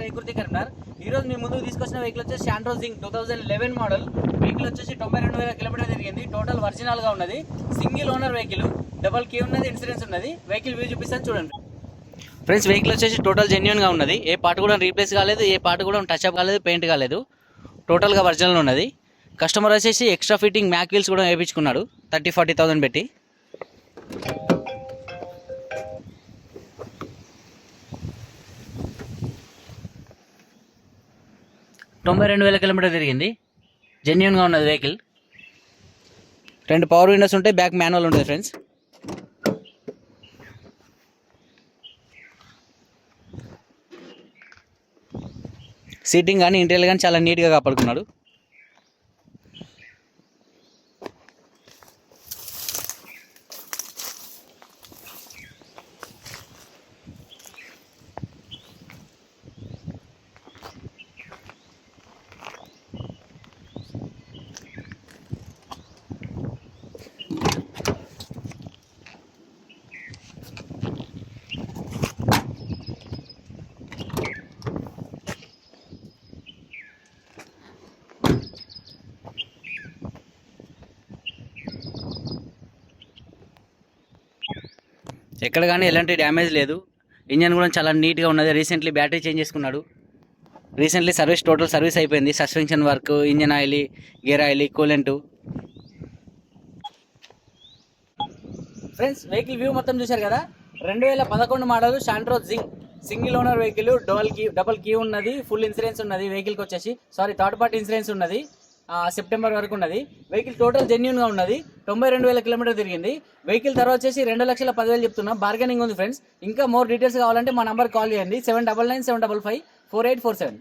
ఏకృతి కరీంనగర్. ఈ రోజు మీ ముందుకు తీసుకొచ్చిన వెహికల్ వచ్చేసి శాంట్రో జింగ్ 2011 మోడల్ వెహికల్ వచ్చేసి 92,000 కిలోమీటర్ తిరిగింది. టోటల్ ఒరిజినల్ గా ఉన్నది. Single owner vehicle, double key ఉన్నది, ఇన్సూరెన్స్ ఉన్నది. వెహికల్ వ్యూ చూపిస్తాను చూడండి ఫ్రెండ్స్. వెహికల్ వచ్చేసి టోటల్ జెన్యూన్ గా ఉన్నది. ఏ పార్ట్ కూడా రీప్లేస్ కాలేదు, ఏ పార్ట్ కూడా టచ్ అప్ కాలేదు, పెయింట్ కాలేదు. టోటల్ గా ఒరిజినల్ ఉన్నది. కస్టమర్ వచ్చేసి ఎక్స్ట్రా ఫిట్టింగ్ మ్యాక్ వీల్స్ కూడా వేయించుకున్నాడు 30-40,000 పెట్టి. 92,000 కిలోమీటర్ తిరిగింది. జెన్యూన్గా ఉన్నది వెహికల్. 2 పవర్ విండోస్ ఉంటాయి, బ్యాక్ మాన్యువల్ ఉంటుంది ఫ్రెండ్స్. సీటింగ్ కానీ ఇంటీరియర్ కానీ చాలా నీట్గా కాపాడుకున్నాడు. ఎక్కడ కానీ ఎలాంటి డ్యామేజ్ లేదు. ఇంజన్ కూడా చాలా నీట్గా ఉన్నది. రీసెంట్లీ బ్యాటరీ చేంజ్ చేసుకున్నాడు. రీసెంట్లీ టోటల్ సర్వీస్ అయిపోయింది. Suspension work, engine oil, gear oil, coolant. Friends vehicle view మొత్తం చూశారు కదా. 2011 model Santro Xing single owner vehicle, double key ఉన్నది, ఫుల్ ఇన్సూరెన్స్ ఉన్నది. వెహికల్కి వచ్చేసి థర్డ్ పార్టీ ఇన్సూరెన్స్ ఉన్నది. సెప్టెంబర్ వరకు ఉన్నది. వెహికల్ టోటల్ జెన్యూన్గా ఉన్నది. 92,000 కిలోమీటర్ తిరిగింది. వెహికల్ ధర వచ్చేసి 2,10,000 చెప్తున్నాం. బార్గెనింగ్ ఉంది ఫ్రెండ్స్. ఇంకా మోర్ డీటెయిల్స్ కావాలంటే మా నంబర్ కాల్ చేయండి 799 755 4847.